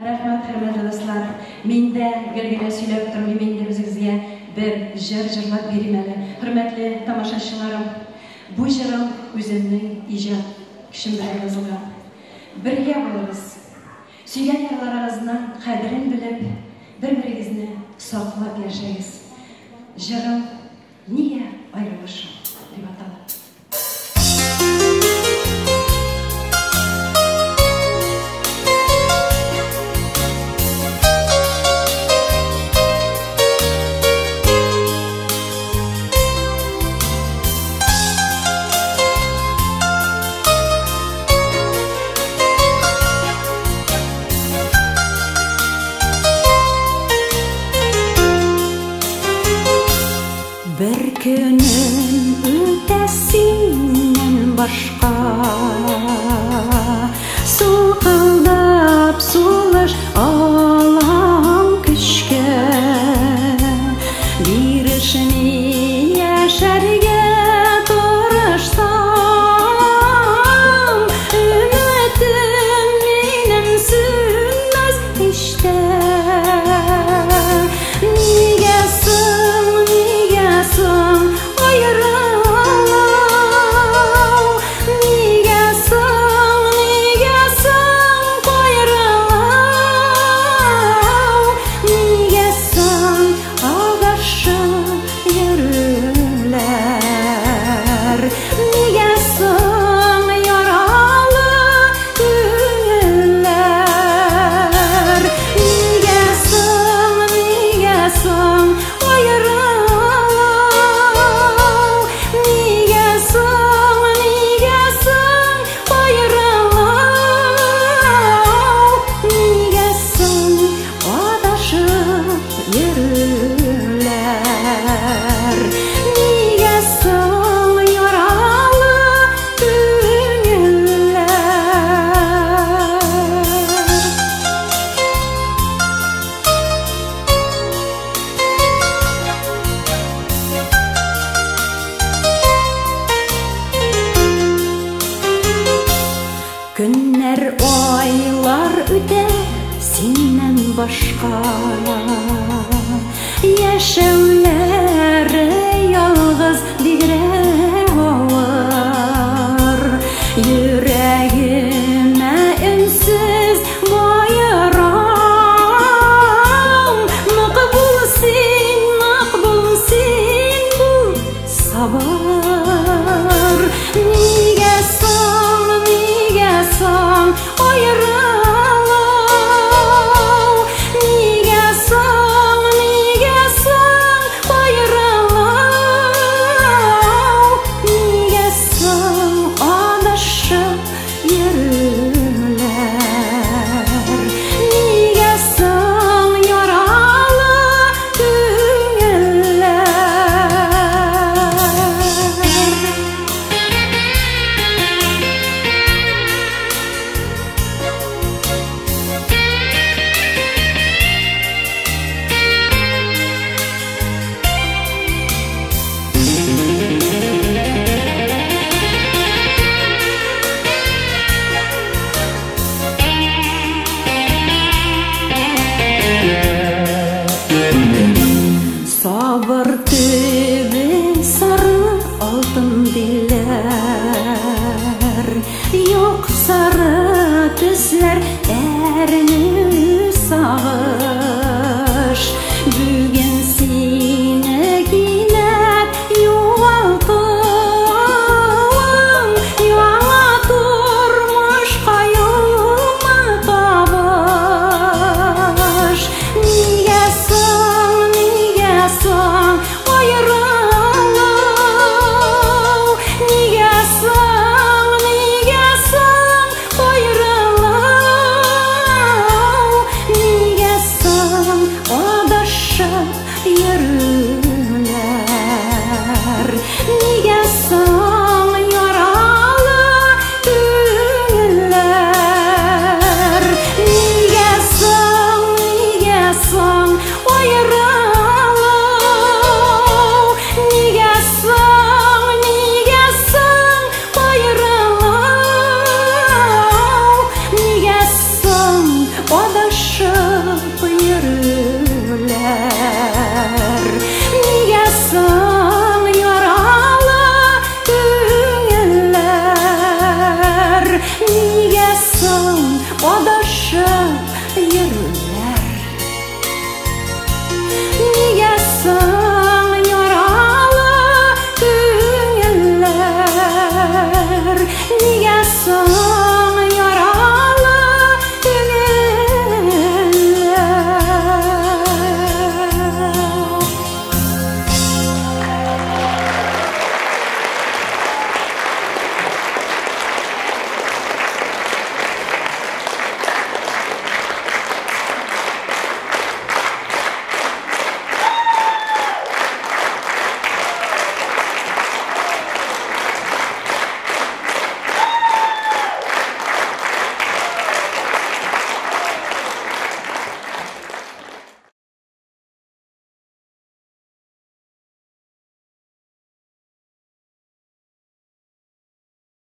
Рәхмәт, хөрмәтле дуслар. Мин дә гел сөйләп тормыйм инде үзегезгә бер җыр җырлап бирим әле. Хөрмәтле тамашачыларым, бу җырым үземнең иҗат көчем белән язылган. Бергә булыгыз. Сөйгән ярларыгызның кадерен белеп, бер-берегезне саклап яшәгез. Җырым "Нигә аерылышым" дип атала. Bir günün ötesinden başka Sılkıldap sulaş alam küçke Bir işini yaşarga torışsam Ümitim benim sünmez işte Günler, aylar öte senden başka Yaşamları yalğız bir